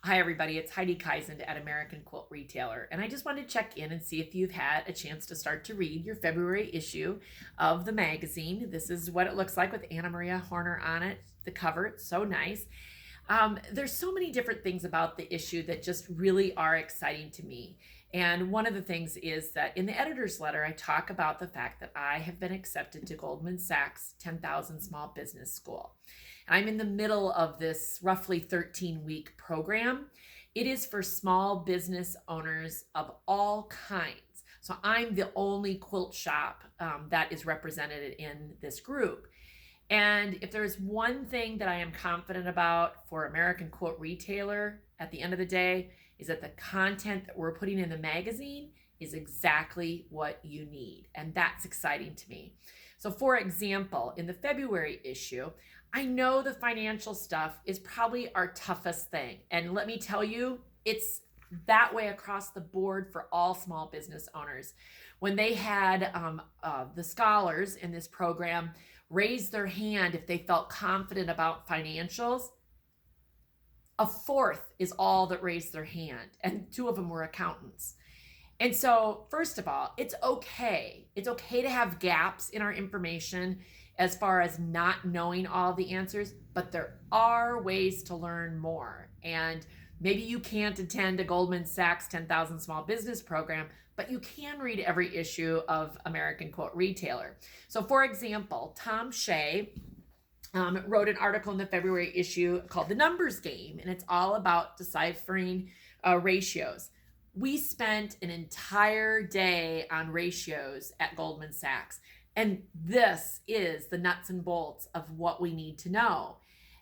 Hi, everybody. It's Heidi Kaisend at American Quilt Retailer. And I just wanted to check in and see if you've had a chance to start to read your February issue of the magazine. This is what it looks like with Anna Maria Horner on it. The cover, it's so nice. There's so many different things about the issue that just really are exciting to me. And one of the things is that in the editor's letter, I talk about the fact that I have been accepted to Goldman Sachs 10,000 Small Business School. And I'm in the middle of this roughly 13-week program. It is for small business owners of all kinds. So I'm the only quilt shop that is represented in this group. And if there's one thing that I am confident about for American Quilt Retailer at the end of the day, is that the content that we're putting in the magazine is exactly what you need. And that's exciting to me. So for example, in the February issue, I know the financial stuff is probably our toughest thing. And let me tell you, it's that way across the board for all small business owners. When they had the scholars in this program raise their hand if they felt confident about financials, a fourth is all that raised their hand, and two of them were accountants. And so, first of all, it's okay. It's okay to have gaps in our information as far as not knowing all the answers, but there are ways to learn more. And maybe you can't attend a Goldman Sachs 10,000 Small Business program, but you can read every issue of American Quilt Retailer. So, for example, Tom Shea wrote an article in the February issue called The Numbers Game, and it's all about deciphering ratios. We spent an entire day on ratios at Goldman Sachs, and this is the nuts and bolts of what we need to know.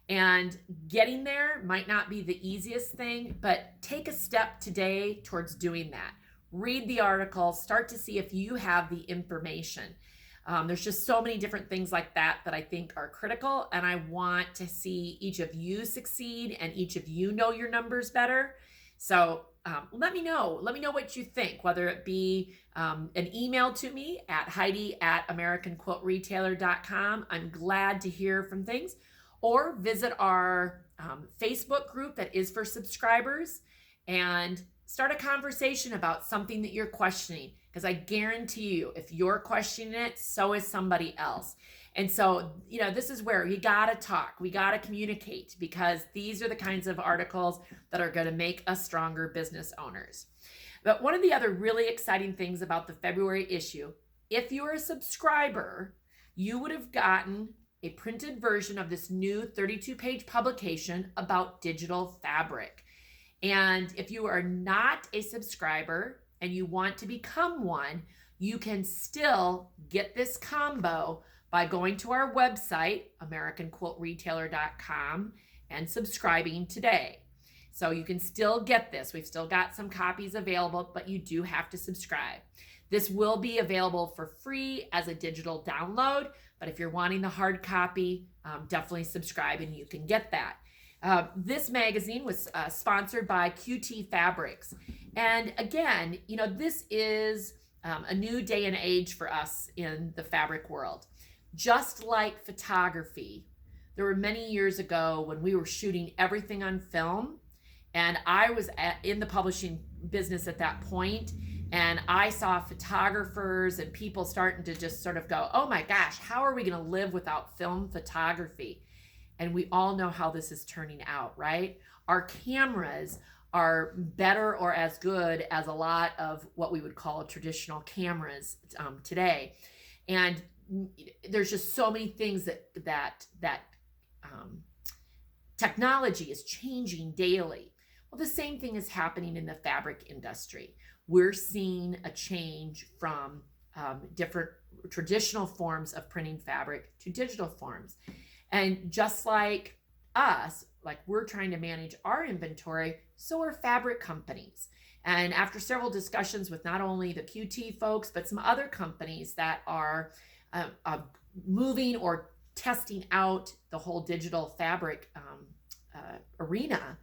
And getting there might not be the easiest thing, but take a step today towards doing that. Read the article, start to see if you have the information. There's just so many different things like that that I think are critical, and I want to see each of you succeed and each of you know your numbers better. So let me know. Let me know what you think, whether it be an email to me at heidi@americanquiltretailer.com. I'm glad to hear from things. Or visit our Facebook group that is for subscribers and start a conversation about something that you're questioning. Because I guarantee you, if you're questioning it, so is somebody else. And so, this is where you got to talk. We got to communicate, because these are the kinds of articles that are going to make us stronger business owners. But one of the other really exciting things about the February issue, if you're a subscriber, you would have gotten a printed version of this new 32-page publication about digital fabric. And if you are not a subscriber and you want to become one, you can still get this combo by going to our website, americanquiltretailer.com, and subscribing today. So you can still get this. We've still got some copies available, but you do have to subscribe. This will be available for free as a digital download, but if you're wanting the hard copy, definitely subscribe and you can get that. This magazine was sponsored by QT Fabrics. And again, this is a new day and age for us in the fabric world. Just like photography, there were many years ago when we were shooting everything on film, and I was in the publishing business at that point, and I saw photographers and people starting to just sort of go, oh my gosh, how are we going to live without film photography? And we all know how this is turning out, right? Our cameras are better or as good as a lot of what we would call traditional cameras today. And there's just so many things that technology is changing daily. Well, the same thing is happening in the fabric industry. We're seeing a change from different traditional forms of printing fabric to digital forms. And just like us, like we're trying to manage our inventory, so are fabric companies. And after several discussions with not only the QT folks, but some other companies that are moving or testing out the whole digital fabric arena,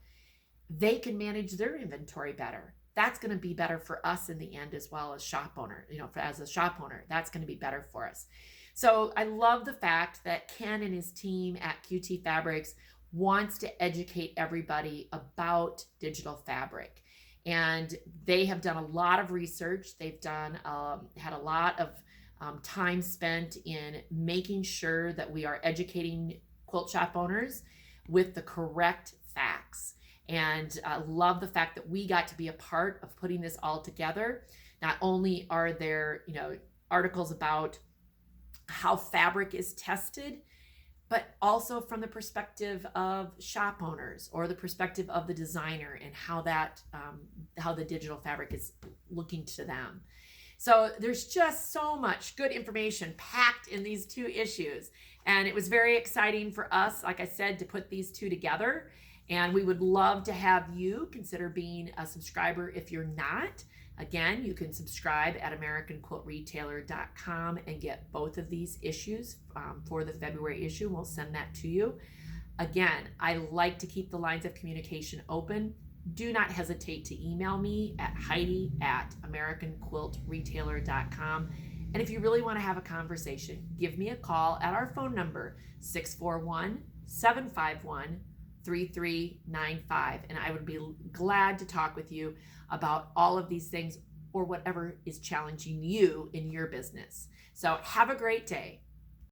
they can manage their inventory better. That's going to be better for us in the end, as well as shop owner, as a shop owner, that's going to be better for us. So I love the fact that Ken and his team at QT Fabrics wants to educate everybody about digital fabric. And they have done a lot of research. They've done had a lot of time spent in making sure that we are educating quilt shop owners with the correct facts. And I love the fact that we got to be a part of putting this all together. Not only are there, articles about how fabric is tested, but also from the perspective of shop owners or the perspective of the designer and how how the digital fabric is looking to them. So there's just so much good information packed in these two issues. And it was very exciting for us, like I said, to put these two together. And we would love to have you consider being a subscriber if you're not. Again, you can subscribe at AmericanQuiltRetailer.com and get both of these issues for the February issue. We'll send that to you. Again, I like to keep the lines of communication open. Do not hesitate to email me at Heidi@AmericanQuiltRetailer.com. And if you really want to have a conversation, give me a call at our phone number, 641-751-3395. And I would be glad to talk with you about all of these things or whatever is challenging you in your business. So have a great day.